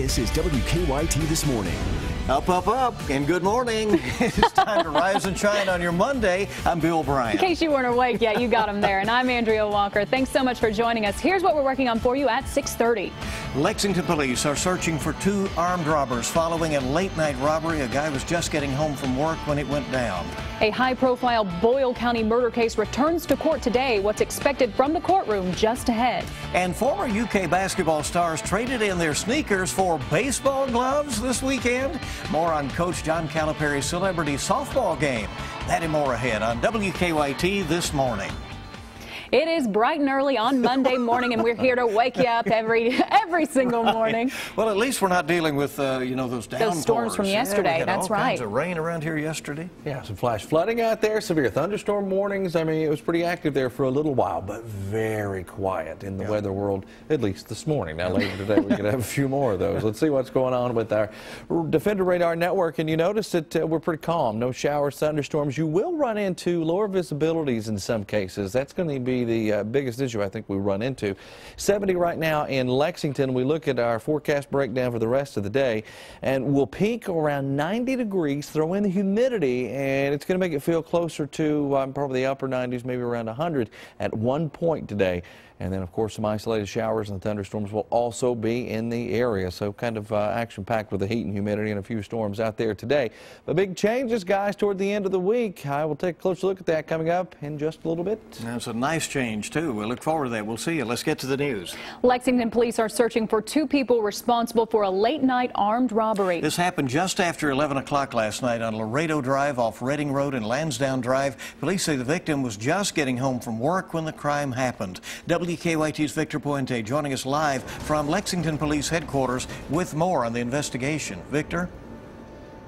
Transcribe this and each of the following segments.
This is WKYT This Morning. Up, up, up, and good morning. It's time to rise and shine on your Monday. I'm Bill Bryant. In case you weren't awake yet, you got them there. And I'm Andrea Walker. Thanks so much for joining us. Here's what we're working on for you at 6:30. Lexington police are searching for two armed robbers following a late-night robbery. A guy was just getting home from work when it went down. A high-profile Boyle County murder case returns to court today. What's expected from the courtroom just ahead. And former UK basketball stars traded in their sneakers for baseball gloves this weekend. More on Coach John Calipari's celebrity softball game. That and more ahead on WKYT This Morning. It is bright and early on Monday morning, and we're here to wake you up every single morning. Well, at least we're not dealing with, those downpours. Those storms from yesterday, we had that's all right. kinds of rain around here yesterday. Yeah, some flash flooding out there, severe thunderstorm warnings. I mean, it was pretty active there for a little while, but very quiet in the weather world, at least this morning. Now, later today, we could have a few more of those. Let's see what's going on with our Defender Radar Network, and you notice that we're pretty calm. No showers, thunderstorms. You will run into lower visibilities in some cases. That's going to be the biggest issue I think we run into. 70 right now in Lexington. We look at our forecast breakdown for the rest of the day, and we'll peak around 90 degrees, throw in the humidity, and it's going to make it feel closer to probably the upper 90s, maybe around 100 at one point today. And then, of course, some isolated showers and thunderstorms will also be in the area. So kind of action-packed with the heat and humidity and a few storms out there today. But big changes, guys, toward the end of the week. I will take a closer look at that coming up in just a little bit. That's a nice change, too. We look forward to that. We'll see you. Let's get to the news. Lexington police are searching for two people responsible for a late-night armed robbery. This happened just after 11 o'clock last night on Laredo Drive off Reading Road and Lansdowne Drive. Police say the victim was just getting home from work when the crime happened. WKYT's Victor Puente joining us live from Lexington Police Headquarters with more on the investigation. Victor?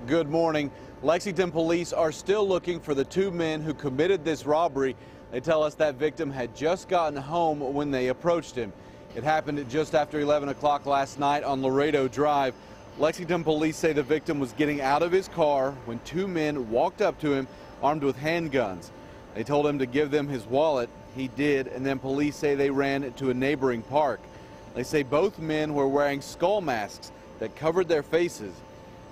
Good morning. Lexington police are still looking for the two men who committed this robbery. They tell us that victim had just gotten home when they approached him. It happened just after 11 o'clock last night on Laredo Drive. Lexington police say the victim was getting out of his car when two men walked up to him armed with handguns. They told him to give them his wallet. He did, and then police say they ran to a neighboring park. They say both men were wearing skull masks that covered their faces.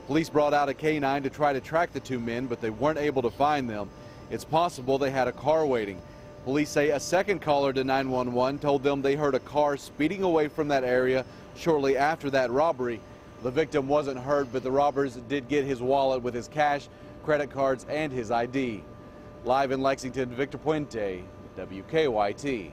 Police brought out a K-9 to try to track the two men, but they weren't able to find them. It's possible they had a car waiting. Police say a second caller to 911 told them they heard a car speeding away from that area shortly after that robbery. The victim wasn't hurt, but the robbers did get his wallet with his cash, credit cards, and his ID. Live in Lexington, Victor Puente, WKYT.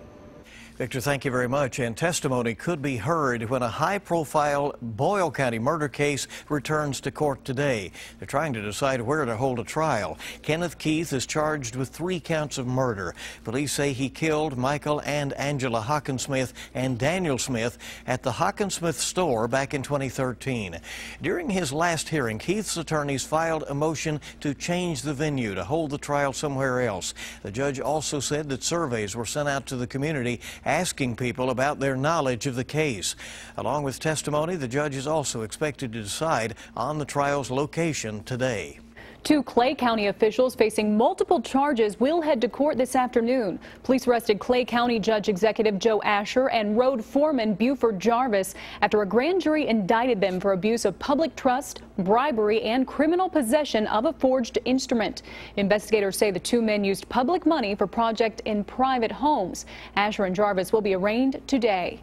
Victor, thank you very much. And testimony could be heard when a high-profile Boyle County murder case returns to court today. They're trying to decide where to hold a trial. Kenneth Keith is charged with 3 counts of murder. Police say he killed Michael and Angela Hockensmith and Daniel Smith at the Hockensmith store back in 2013. During his last hearing, Keith's attorneys filed a motion to change the venue to hold the trial somewhere else. The judge also said that surveys were sent out to the community asking people about their knowledge of the case. Along with testimony, the judge is also expected to decide on the trial's location today. 2 Clay County officials facing multiple charges will head to court this afternoon. Police arrested Clay County Judge Executive Joe Asher and road foreman Buford Jarvis after a grand jury indicted them for abuse of public trust, bribery, and criminal possession of a forged instrument. Investigators say the 2 men used public money for projects in private homes. Asher and Jarvis will be arraigned today.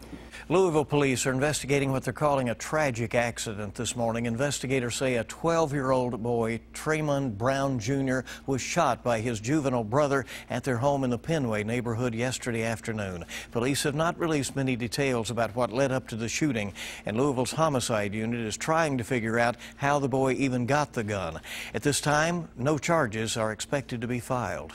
Louisville police are investigating what they're calling a tragic accident this morning. Investigators say a 12-year-old boy, Tremont Brown Jr., was shot by his juvenile brother at their home in the Penway neighborhood yesterday afternoon. Police have not released many details about what led up to the shooting, and Louisville's homicide unit is trying to figure out how the boy even got the gun. At this time, no charges are expected to be filed.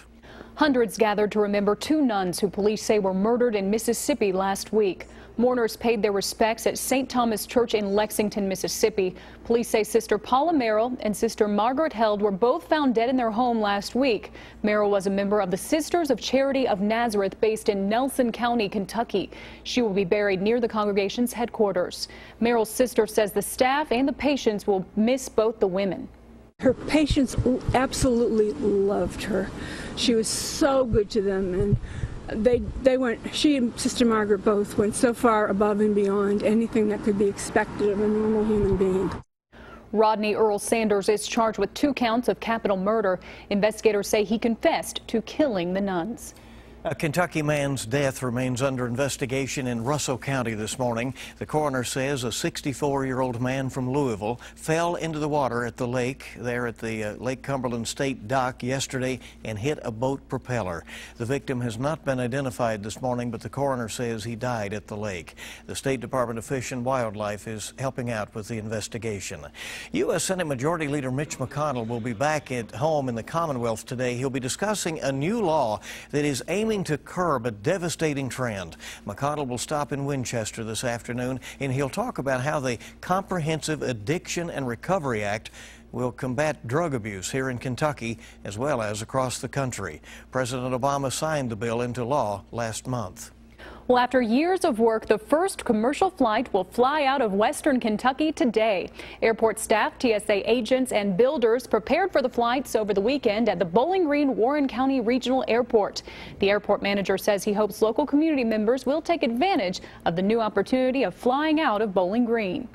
Hundreds gathered to remember 2 nuns who police say were murdered in Mississippi last week. Mourners paid their respects at St. Thomas Church in Lexington, Mississippi. Police say Sister Paula Merrill and Sister Margaret Held were both found dead in their home last week. Merrill was a member of the Sisters of Charity of Nazareth based in Nelson County, Kentucky. She will be buried near the congregation's headquarters. Merrill's sister says the staff and the patients will miss both the women. Her patients absolutely loved her. She was so good to them, and They went, she and Sister Margaret both went so far above and beyond anything that could be expected of a normal human being. Rodney Earl Sanders is charged with 2 counts of capital murder. Investigators say he confessed to killing the nuns. A Kentucky man's death remains under investigation in Russell County this morning. The coroner says a 64-year-old man from Louisville fell into the water at the lake there at the Lake Cumberland State Dock yesterday and hit a boat propeller. The victim has not been identified this morning, but the coroner says he died at the lake. The State Department of Fish and Wildlife is helping out with the investigation. U.S. Senate Majority Leader Mitch McConnell will be back at home in the Commonwealth today. He'll be discussing a new law that is aiming to curb a devastating trend. McConnell will stop in Winchester this afternoon, and he'll talk about how the Comprehensive Addiction and Recovery Act will combat drug abuse here in Kentucky as well as across the country. President Obama signed the bill into law last month. Well, after years of work, the first commercial flight will fly out of western Kentucky today. Airport staff, TSA agents, and builders prepared for the flights over the weekend at the Bowling Green Warren County Regional Airport. The airport manager says he hopes local community members will take advantage of the new opportunity of flying out of Bowling Green.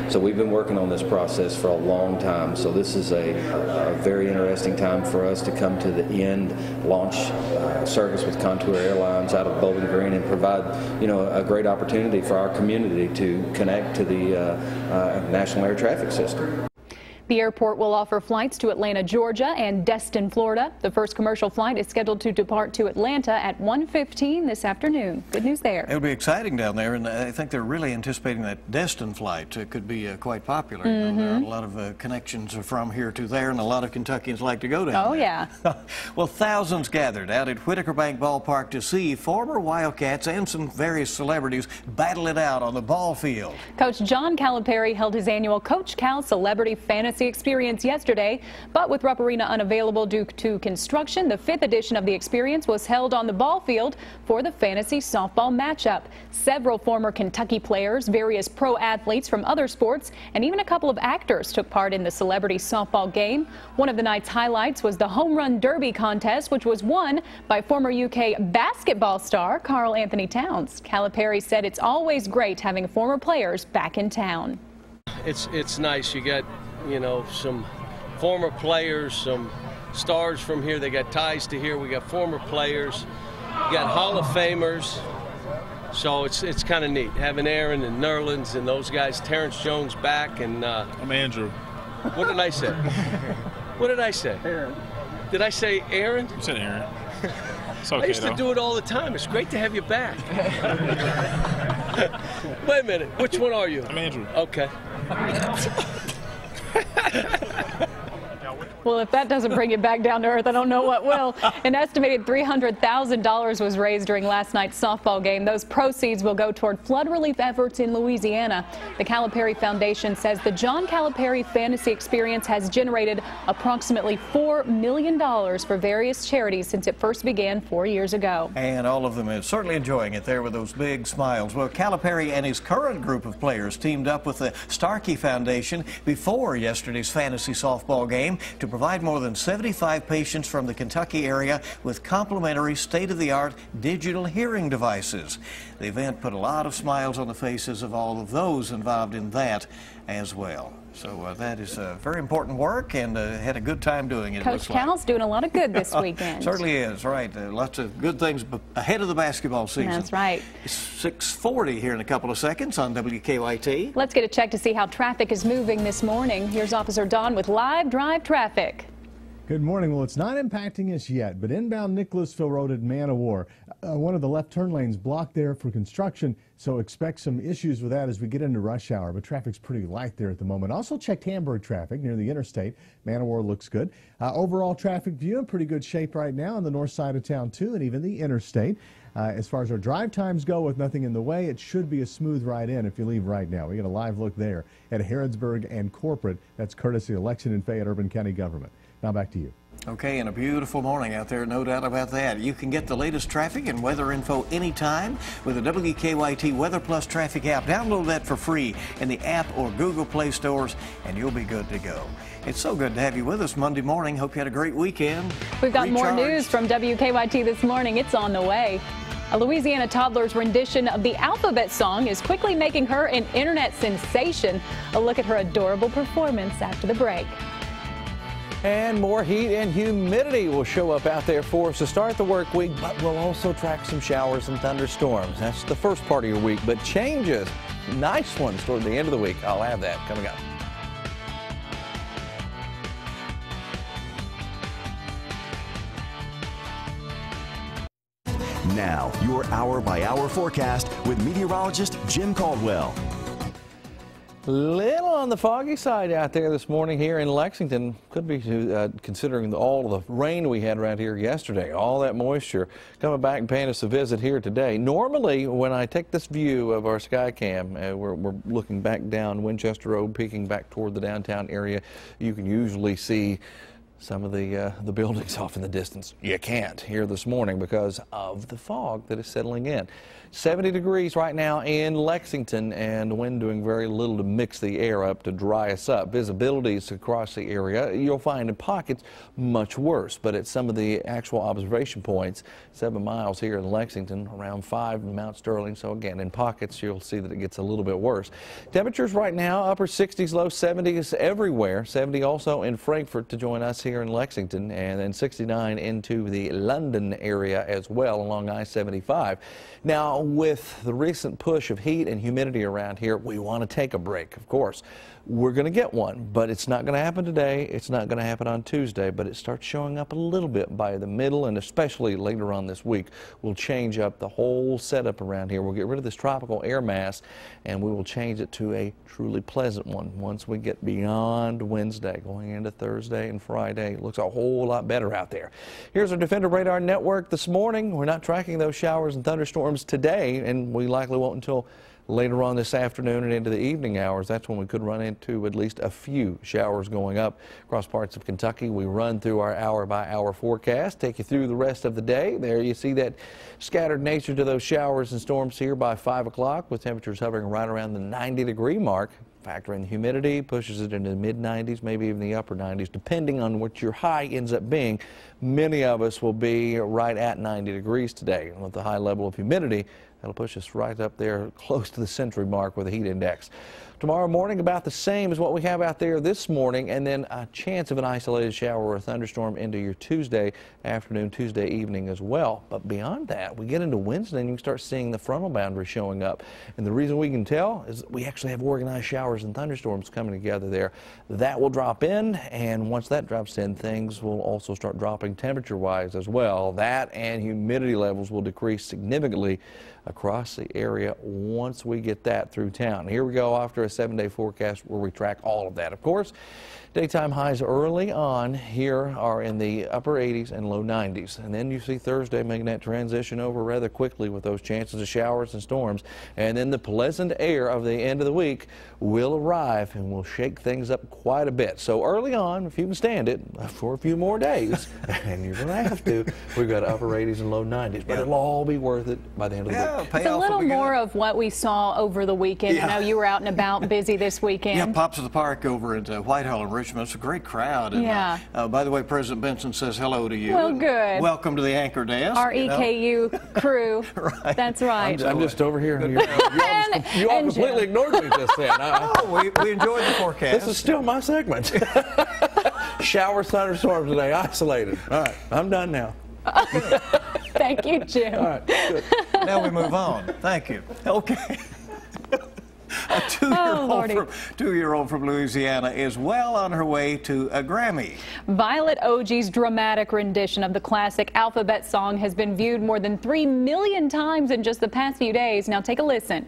So we've been working on this process for a long time, so this is a very interesting time for us to come to the end, launch service with Contour Airlines out of Bowling Green and provide, a great opportunity for our community to connect to the National Air Traffic System. The airport will offer flights to Atlanta, Georgia and Destin, Florida. The first commercial flight is scheduled to depart to Atlanta at 1:15 this afternoon. Good news there. It'll be exciting down there, and I think they're really anticipating that Destin flight could be quite popular. There are a lot of connections from here to there, and a lot of Kentuckians like to go down there. Oh, yeah. Well, thousands gathered out at Whitaker Bank Ballpark to see former Wildcats and some various celebrities battle it out on the ball field. Coach John Calipari held his annual Coach Cal Celebrity Fantasy Experience yesterday, but with Rupp Arena unavailable due to construction, the 5th edition of the experience was held on the ball field for the fantasy softball matchup. Several former Kentucky players, various pro athletes from other sports, and even a couple of actors took part in the celebrity softball game. One of the night's highlights was the home run derby contest, which was won by former UK basketball star Karl Anthony Towns. Calipari said it's always great having former players back in town. It's nice. You got some former players, some stars from here. They got ties to here. We got former players. We got Hall of Famers. So it's kind of neat having Aaron and Nerlens and those guys. Terrence Jones back, and I'm Andrew. What did I say? What did I say? Aaron. Did I say Aaron? You said Aaron. It's okay, I used to do it all the time. It's great to have you back. Wait a minute. Which one are you? I'm Andrew. Okay. Well, if that doesn't bring you back down to earth, I don't know what will. An estimated $300,000 was raised during last night's softball game. Those proceeds will go toward flood relief efforts in Louisiana. The Calipari Foundation says the John Calipari Fantasy Experience has generated approximately $4 million for various charities since it first began 4 years ago. And all of them are certainly enjoying it there with those big smiles. Well, Calipari and his current group of players teamed up with the Starkey Foundation before yesterday's fantasy softball game to provide more than 75 patients from the Kentucky area with complimentary state-of-the-art digital hearing devices. The event put a lot of smiles on the faces of all of those involved in that as well. So that is very important work, and had a good time doing it. Coach Cal's doing a lot of good this weekend. Certainly is, right. Lots of good things ahead of the basketball season. That's right. It's 6:40 here in a couple of seconds on WKYT. Let's get a check to see how traffic is moving this morning. Here's Officer Don with live drive traffic. Good morning. Well, it's not impacting us yet, but inbound Nicholasville Road at Man of War, one of the left turn lanes blocked there for construction, so expect some issues with that as we get into rush hour, but traffic's pretty light there at the moment. Also checked Hamburg traffic near the interstate. Man of War looks good. Overall traffic view in pretty good shape right now on the north side of town too, and even the interstate. As far as our drive times go, with nothing in the way, it should be a smooth ride in if you leave right now. We get a live look there at Harrodsburg and Corporate. That's courtesy of Lexington Fayette Urban County Government. Now back to you. Okay, and a beautiful morning out there, no doubt about that. You can get the latest traffic and weather info anytime with the WKYT Weather Plus Traffic app. Download that for free in the app or Google Play stores, and you'll be good to go. It's so good to have you with us Monday morning. Hope you had a great weekend. We've got more news from WKYT this morning. It's on the way. A Louisiana toddler's rendition of the alphabet song is quickly making her an internet sensation. A look at her adorable performance after the break. And more heat and humidity will show up out there for us to start the work week, but we'll also track some showers and thunderstorms. That's the first part of your week, but changes, nice ones toward the end of the week. I'll have that coming up. Now, your hour-by-hour forecast with meteorologist Jim Caldwell. Little on the foggy side out there this morning here in Lexington. Could be considering all of the rain we had around here yesterday. All that moisture coming back and paying us a visit here today. Normally, when I take this view of our sky cam, we're looking back down Winchester Road, peeking back toward the downtown area. You can usually see some of the buildings off in the distance. You can't here this morning because of the fog that is settling in. 70 degrees right now in Lexington, and the wind doing very little to mix the air up to dry us up. Visibilities across the area, you'll find in pockets much worse, but at some of the actual observation points, 7 miles here in Lexington, around 5 in Mount Sterling. So again, in pockets, you'll see that it gets a little bit worse. Temperatures right now, upper 60s, low 70s everywhere. 70 also in Frankfort to join us here in Lexington, and then 69 into the London area as well along I-75. Now, with the recent push of heat and humidity around here, we want to take a break, of course. We're going to get one, but it's not going to happen today. It's not going to happen on Tuesday, but it starts showing up a little bit by the middle, and especially later on this week. We'll change up the whole setup around here. We'll get rid of this tropical air mass, and we will change it to a truly pleasant one once we get beyond Wednesday. Going into Thursday and Friday, it looks a whole lot better out there. Here's our Defender Radar Network this morning. We're not tracking those showers and thunderstorms today, and we likely won't until later on this afternoon and into the evening hours. That's when we could run into at least a few showers going up across parts of Kentucky. We run through our hour-by-hour forecast, take you through the rest of the day. There you see that scattered nature to those showers and storms here by 5 o'clock, with temperatures hovering right around the 90-degree mark. Factor in humidity, pushes it into the mid-90s, maybe even the upper 90s, depending on what your high ends up being. Many of us will be right at 90 degrees today. And with the high level of humidity, that'll push us right up there close to the century mark with a heat index. Tomorrow morning, about the same as what we have out there this morning, and then a chance of an isolated shower or a thunderstorm into your Tuesday afternoon, Tuesday evening as well. But beyond that, we get into Wednesday and you can start seeing the frontal boundary showing up. And the reason we can tell is that we actually have organized showers and thunderstorms coming together there. That will drop in, and once that drops in, things will also start dropping temperature-wise as well. That and humidity levels will decrease significantly across the area once we get that through town. Here we go after a 7-day forecast where we track all of that. Of course, daytime highs early on here are in the upper 80s and low 90s. And then you see Thursday making that transition over rather quickly with those chances of showers and storms. And then the pleasant air of the end of the week will arrive and will shake things up quite a bit. So early on, if you can stand it for a few more days, and you're going to have to, we've got upper 80s and low 90s. But it'll all be worth it by the end of the week. It's a little more of what we saw over the weekend. I know you were out and about busy this weekend. Yeah, Pops of the Park over at Whitehall in Richmond. It's a great crowd. And, by the way, President Benson says hello to you. Well, good. Welcome to the anchor desk. Our EKU crew. Right. That's right. I'm just over here. You all completely ignored me just then. We enjoyed the forecast. This is still my segment. Showers, thunderstorms today, isolated. All right, I'm done now. Thank you, Jim. All right, good. Now we move on. Thank you. Okay. A two-year-old from Louisiana is well on her way to a Grammy. Violet Ogie's dramatic rendition of the classic alphabet song has been viewed more than 3 million times in just the past few days. Now take a listen.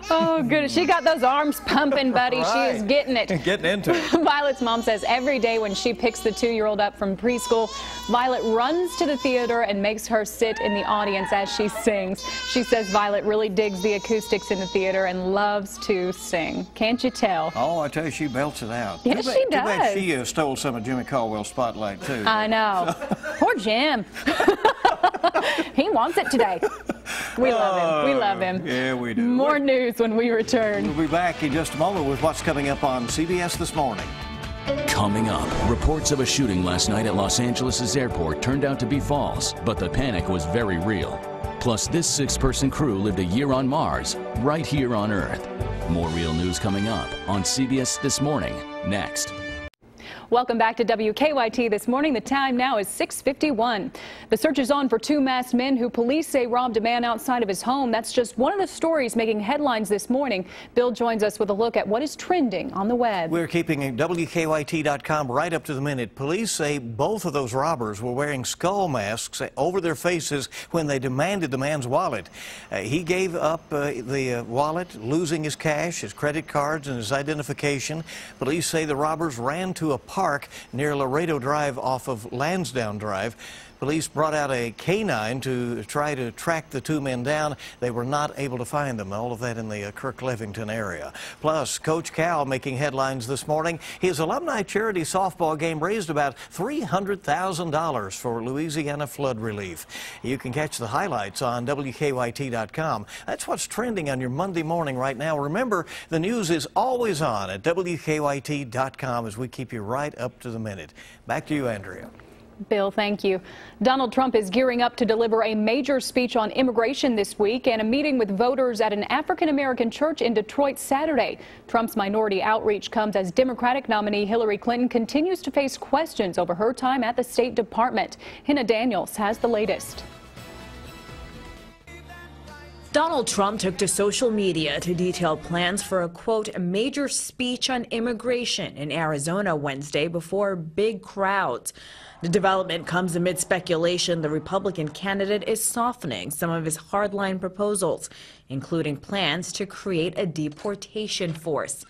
Oh, Oh, good. She got those arms pumping, buddy. Right. She is getting it. Getting into it. Violet's mom says every day when she picks the 2-year-old up from preschool, Violet runs to the theater and makes her sit in the audience as she sings. She says Violet really digs the acoustics in the theater and loves to sing. Can't you tell? Oh, I tell you, she belts it out. Yes, Too she bad does. she stole some of Jimmy Caldwell's spotlight, too. I know. Poor Jim. He wants it today. We love him. We love him. Yeah, we do. More news when we return. We'll be back in just a moment with what's coming up on CBS This Morning. Coming up, reports of a shooting last night at Los Angeles' airport turned out to be false, but the panic was very real. Plus, this 6-person crew lived a year on Mars, right here on Earth. More real news coming up on CBS This Morning, next. Welcome back to WKYT This Morning. The time now is 6:51. The search is on for 2 masked men who police say robbed a man outside of his home. That's just one of the stories making headlines this morning. Bill joins us with a look at what is trending on the web. We're keeping WKYT.com right up to the minute. Police say both of those robbers were wearing skull masks over their faces when they demanded the man's wallet. He gave up the wallet, losing his cash, his credit cards, and his identification. Police say the robbers ran to a park near Laredo Drive off of Lansdowne Drive. Police brought out a canine to try to track the 2 men down. They were not able to find them. All of that in the Kirk-Levington area. Plus, Coach Cal making headlines this morning. His alumni charity softball game raised about $300,000 for Louisiana flood relief. You can catch the highlights on WKYT.com. That's what's trending on your Monday morning right now. Remember, the news is always on at WKYT.com as we keep you right up to the minute. Back to you, Andrea. Bill, thank you. Donald Trump is gearing up to deliver a major speech on immigration this week and a meeting with voters at an African-American church in Detroit Saturday. Trump's minority outreach comes as Democratic nominee Hillary Clinton continues to face questions over her time at the State Department. Hannah Daniels has the latest. Donald Trump took to social media to detail plans for a, quote, major speech on immigration in Arizona Wednesday before big crowds. The development comes amid speculation the Republican candidate is softening some of his hardline proposals, including plans to create a deportation force.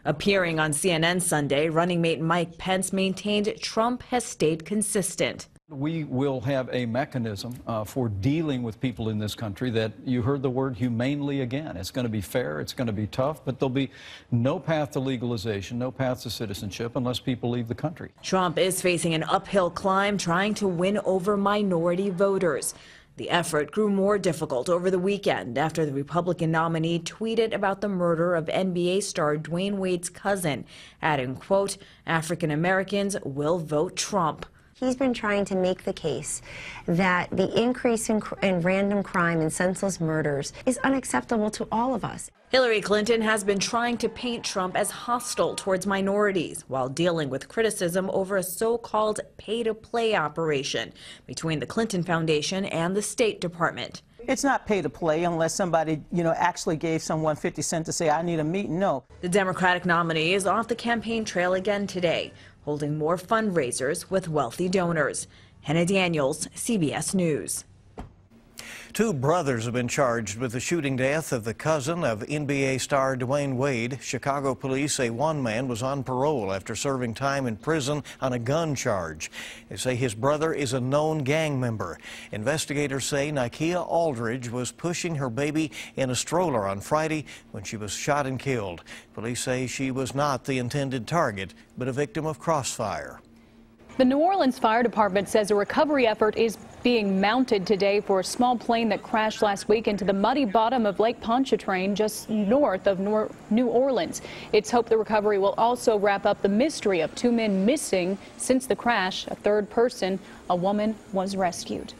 Appearing on CNN Sunday, running mate Mike Pence maintained Trump has stayed consistent. We will have a mechanism for dealing with people in this country that you heard the word humanely again. It's going to be fair, it's going to be tough, but there'll be no path to legalization, no path to citizenship unless people leave the country. Trump is facing an uphill climb trying to win over minority voters. The effort grew more difficult over the weekend after the Republican nominee tweeted about the murder of NBA star Dwayne Wade's cousin, adding, quote, African Americans will vote Trump. He's been trying to make the case that the increase in random crime and senseless murders is unacceptable to all of us. Hillary Clinton has been trying to paint Trump as hostile towards minorities while dealing with criticism over a so-called pay-to-play operation between the Clinton Foundation and the State Department. It's not pay to play unless somebody, actually gave someone 50 cents to say, I need a meeting. No. The Democratic nominee is off the campaign trail again today, holding more fundraisers with wealthy donors. Hannah Daniels, CBS News. 2 brothers have been charged with the shooting death of the cousin of NBA star Dwayne Wade. Chicago police say one man was on parole after serving time in prison on a gun charge. They say his brother is a known gang member. Investigators say Nikia Aldridge was pushing her baby in a stroller on Friday when she was shot and killed. Police say she was not the intended target, but a victim of crossfire. The New Orleans Fire Department says a recovery effort is being mounted today for a small plane that crashed last week into the muddy bottom of Lake Pontchartrain just north of New Orleans. It's hoped the recovery will also wrap up the mystery of 2 men missing since the crash. A 3rd person, a woman, was rescued.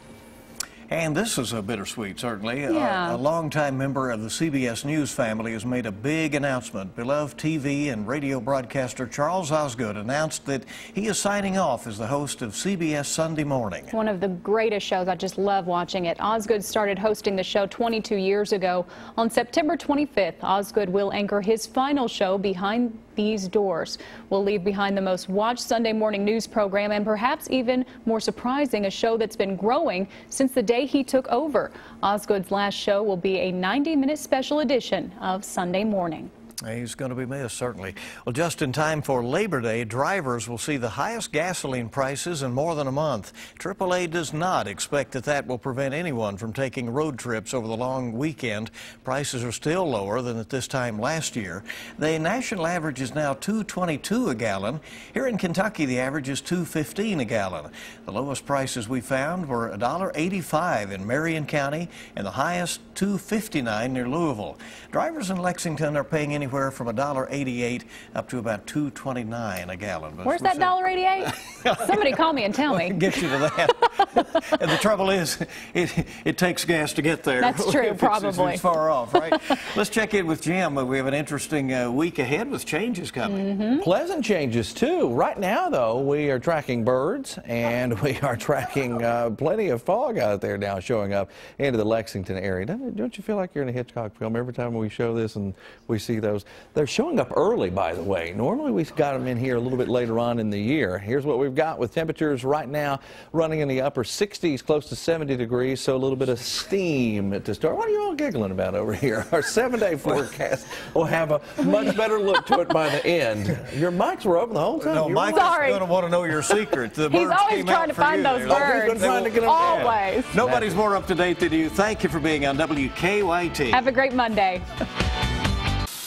And this is a bittersweet, certainly. Yeah. A longtime member of the CBS News family has made a big announcement. Beloved TV and radio broadcaster Charles Osgood announced that he is signing off as the host of CBS Sunday Morning. One of the greatest shows. I just love watching it. Osgood started hosting the show 22 years ago. On September 25th, Osgood will anchor his final show, Behind these doors. We'll leave behind the most watched Sunday morning news program and perhaps even more surprising, a show that's been growing since the day he took over. Osgood's last show will be a 90-minute special edition of Sunday Morning. He's going to be missed, certainly. Well, just in time for Labor Day, drivers will see the highest gasoline prices in more than a month. AAA does not expect that will prevent anyone from taking road trips over the long weekend. Prices are still lower than at this time last year. The national average is now $2.22 a gallon. Here in Kentucky, the average is $2.15 a gallon. The lowest prices we found were $1.85 in Marion County and the highest $2.59 near Louisville. Drivers in Lexington are paying anywhere from $1.88 up to about $2.29 a gallon. But where's that $1.88? Somebody call me and tell me. Get you to that. And the trouble is, it takes gas to get there. That's true, probably. It's far off, right? Let's check in with Jim. We have an interesting week ahead with changes coming. Pleasant changes, too. Right now, though, we are tracking birds, and we are tracking plenty of fog out there now showing up into the Lexington area. Don't you feel like you're in a Hitchcock film every time we show this and we see those? They're showing up early, by the way. Normally, we've got them in here a little bit later on in the year. Here's what we've got with temperatures right now running in the upper 60s, close to 70 degrees, so a little bit of steam to start. What are you all giggling about over here? Our 7-day forecast will have a much better look to it by the end. Your mics were open the whole time. No, Mike's going to want to know your secret. The He's birds always came trying out to for find you. those birds. Always. Nobody's more up to date than you. Thank you for being on WKYT. Have a great Monday.